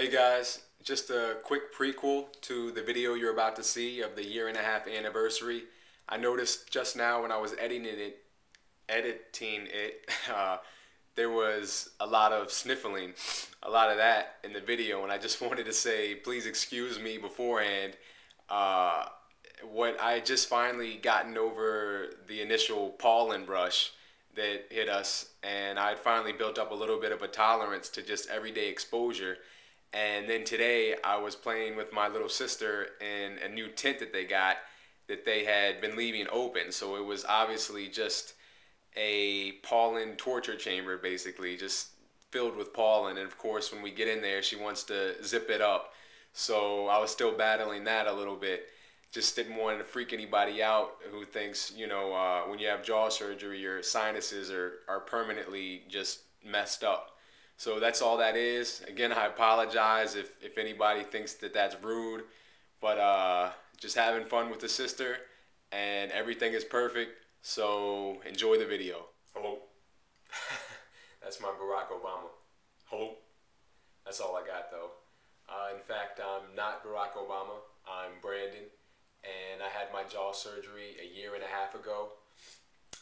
Hey guys, just a quick prequel to the video you're about to see of the year-and-a-half anniversary. I noticed just now when I was editing it, there was a lot of sniffling, a lot of that in the video, and I just wanted to say, please excuse me beforehand. Uh, what I had just finally gotten over the initial pollen rush that hit us, and I had finally built up a little bit of a tolerance to just everyday exposure. And then today I was playing with my little sister in a new tent that they got that they had been leaving open. So it was obviously just a pollen torture chamber, basically, just filled with pollen. And of course, when we get in there, she wants to zip it up. So I was still battling that a little bit. Just didn't want to freak anybody out who thinks, when you have jaw surgery, your sinuses are permanently just messed up. So that's all that is. Again, I apologize if anybody thinks that that's rude, but just having fun with the sister, and everything is perfect. So enjoy the video. Hello. That's my Barack Obama. Hello. That's all I got though. In fact, I'm not Barack Obama. I'm Brandon, and I had my jaw surgery a year and a half ago.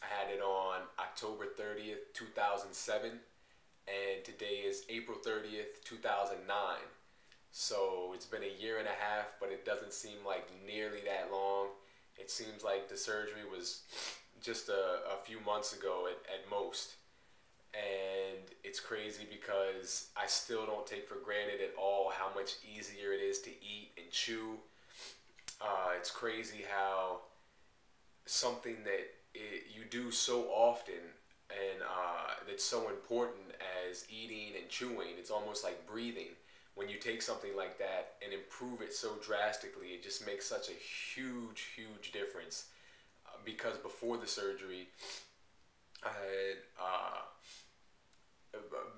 I had it on October 30th, 2007. And today is April 30th, 2009. So it's been a year and a half, but it doesn't seem like nearly that long. It seems like the surgery was just a few months ago at most. And it's crazy because I still don't take for granted at all how much easier it is to eat and chew. It's crazy how something that you do so often and that's so important as eating and chewing, it's almost like breathing. When you take something like that and improve it so drastically, it just makes such a huge difference. Because before the surgery, I had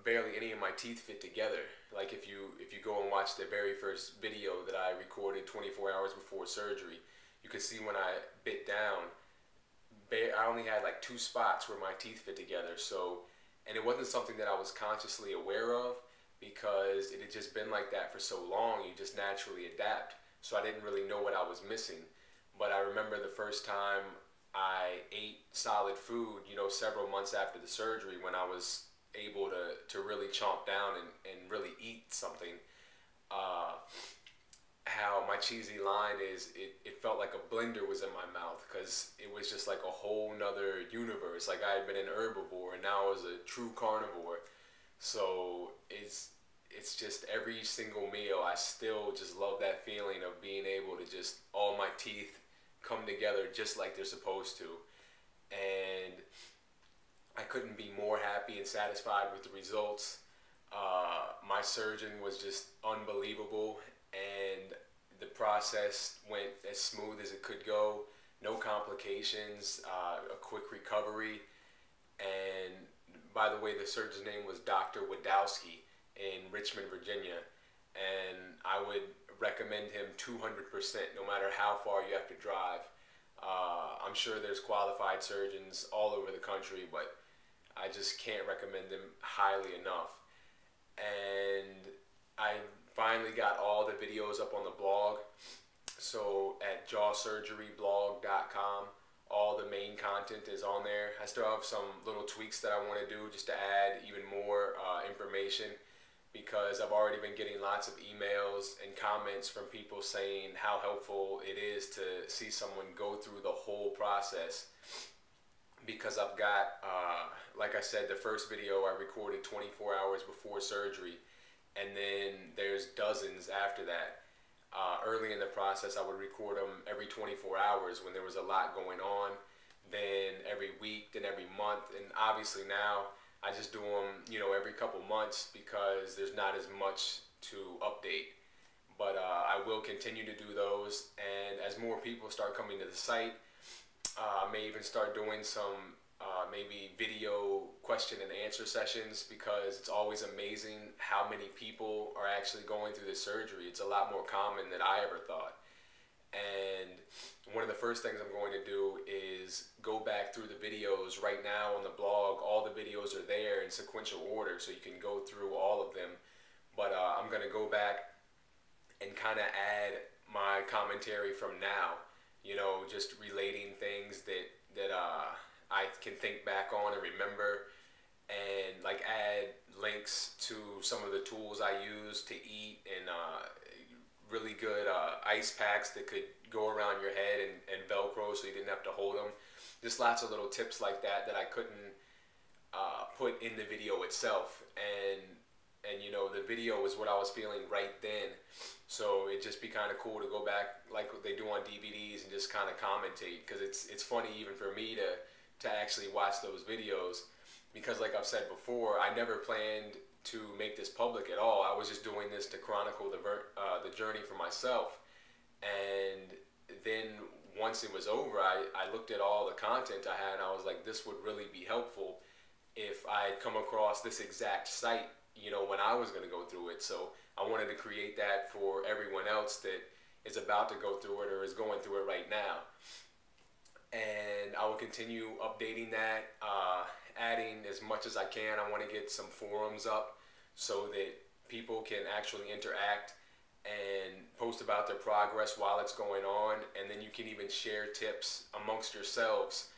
barely any of my teeth fit together. Like if you go and watch the very first video that I recorded 24 hours before surgery, you can see when I bit down, I only had like 2 spots where my teeth fit together. So, and it wasn't something that I was consciously aware of because it had just been like that for so long. You just naturally adapt. So I didn't really know what I was missing. But I remember the first time I ate solid food, several months after the surgery, when I was able to really chomp down and really eat something. How my cheesy line is, it felt like a blender was in my mouth because it was just like a whole nother universe. Like I had been an herbivore and now I was a true carnivore. So it's just every single meal, I still just love that feeling of being able to just, all my teeth come together just like they're supposed to. And I couldn't be more happy and satisfied with the results. My surgeon was just unbelievable, and the process went as smooth as it could go. No complications, a quick recovery. And by the way, the surgeon's name was Dr. Wadowski in Richmond, Virginia. And I would recommend him 200%, no matter how far you have to drive. I'm sure there's qualified surgeons all over the country, but I just can't recommend them highly enough. And I finally got all the videos up on the blog. So at jawsurgeryblog.com, all the main content is on there. I still have some little tweaks that I want to do just to add even more information, because I've already been getting lots of emails and comments from people saying how helpful it is to see someone go through the whole process. Because I've got, like I said, the first video I recorded 24 hours before surgery, and then there's dozens after that. Early in the process, I would record them every 24 hours when there was a lot going on, then every week, then every month, and obviously now I just do them, every couple months because there's not as much to update. But I will continue to do those, and as more people start coming to the site, I may even start doing some maybe video question and answer sessions, because it's always amazing how many people are actually going through this surgery. It's a lot more common than I ever thought. And one of the first things I'm going to do is go back through the videos. Right now on the blog, all the videos are there in sequential order, so you can go through all of them. but I'm gonna go back and kind of add my commentary from now. You know, just relating things that I can think back on and remember, and like add links to some of the tools I use to eat, and really good ice packs that could go around your head and Velcro so you didn't have to hold them. Just lots of little tips like that that I couldn't put in the video itself, and you know, the video was what I was feeling right then, so it'd just be kind of cool to go back like what they do on DVDs and just kind of commentate, because it's funny even for me to actually watch those videos, because like I've said before, I never planned to make this public at all. I was just doing this to chronicle the journey for myself. And then once it was over, I looked at all the content I had, and I was like, this would really be helpful if I had come across this exact site, you know, when I was going to go through it. So I wanted to create that for everyone else that is about to go through it or is going through it right now. And I will continue updating that, adding as much as I can. I want to get some forums up so that people can actually interact and post about their progress while it's going on, and then you can even share tips amongst yourselves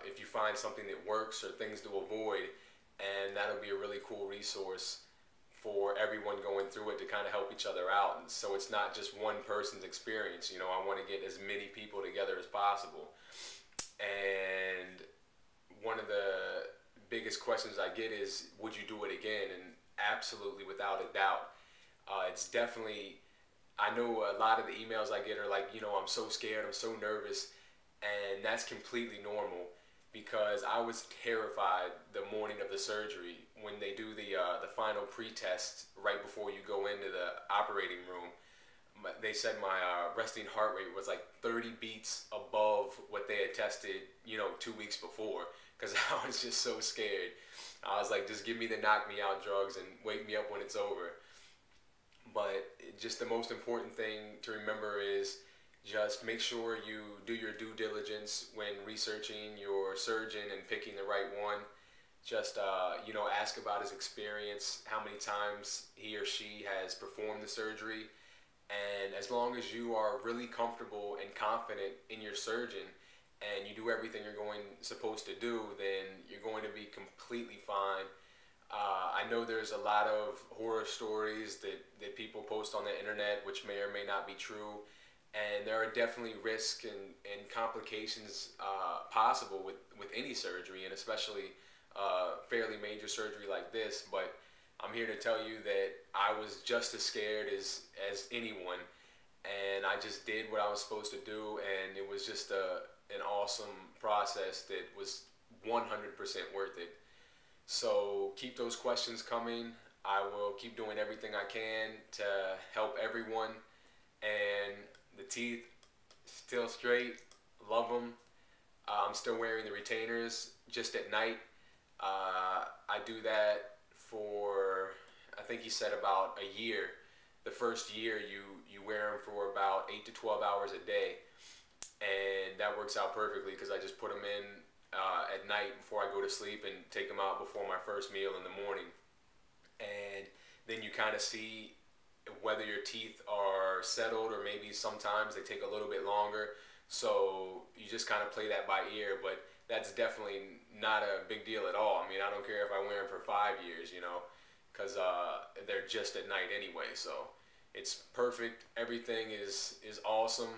if you find something that works or things to avoid, and that'll be a really cool resource for everyone going through it to kind of help each other out. And so it's not just one person's experience. You know, I want to get as many people together as possible. And one of the biggest questions I get is, would you do it again? And absolutely, without a doubt. It's definitely, I know a lot of the emails I get are like, you know, I'm so scared, I'm so nervous, and that's completely normal, because I was terrified the morning of the surgery when they do the final pre-test right before you go into the operating room. They said my resting heart rate was like 30 beats above what they had tested, you know, 2 weeks before, because I was just so scared. I was like, just give me the knock me out drugs and wake me up when it's over. But just the most important thing to remember is just make sure you do your due diligence when researching your surgeon and picking the right one. Just, you know, ask about his experience, how many times he or she has performed the surgery. And as long as you are really comfortable and confident in your surgeon and you do everything you're supposed to do, then you're going to be completely fine. I know there's a lot of horror stories that people post on the internet, which may or may not be true. And there are definitely risks and complications possible with any surgery, and especially fairly major surgery like this. But I'm here to tell you that I was just as scared as anyone, and I just did what I was supposed to do, and it was just an awesome process that was 100% worth it. So keep those questions coming. I will keep doing everything I can to help everyone, and the teeth still straight, love them. I'm still wearing the retainers just at night. I do that for, I think he said about a year. The first year you wear them for about 8 to 12 hours a day, and that works out perfectly because I just put them in at night before I go to sleep and take them out before my first meal in the morning. And then you kind of see whether your teeth are settled, or maybe sometimes they take a little bit longer. So you just kind of play that by ear, but that's definitely not a big deal at all. I mean, I don't care if I wear them for 5 years, you know, because they're just at night anyway. So it's perfect. Everything is awesome.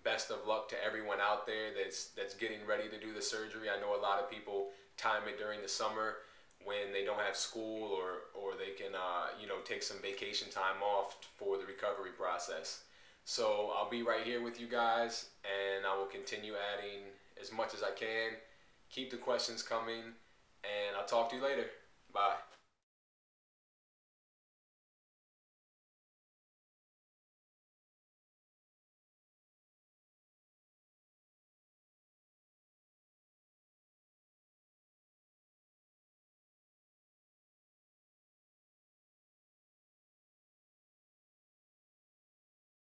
Best of luck to everyone out there that's getting ready to do the surgery. I know a lot of people time it during the summer when they don't have school, or they can you know, take some vacation time off for the recovery process. So I'll be right here with you guys, and I will continue adding as much as I can. Keep the questions coming, and I'll talk to you later. Bye.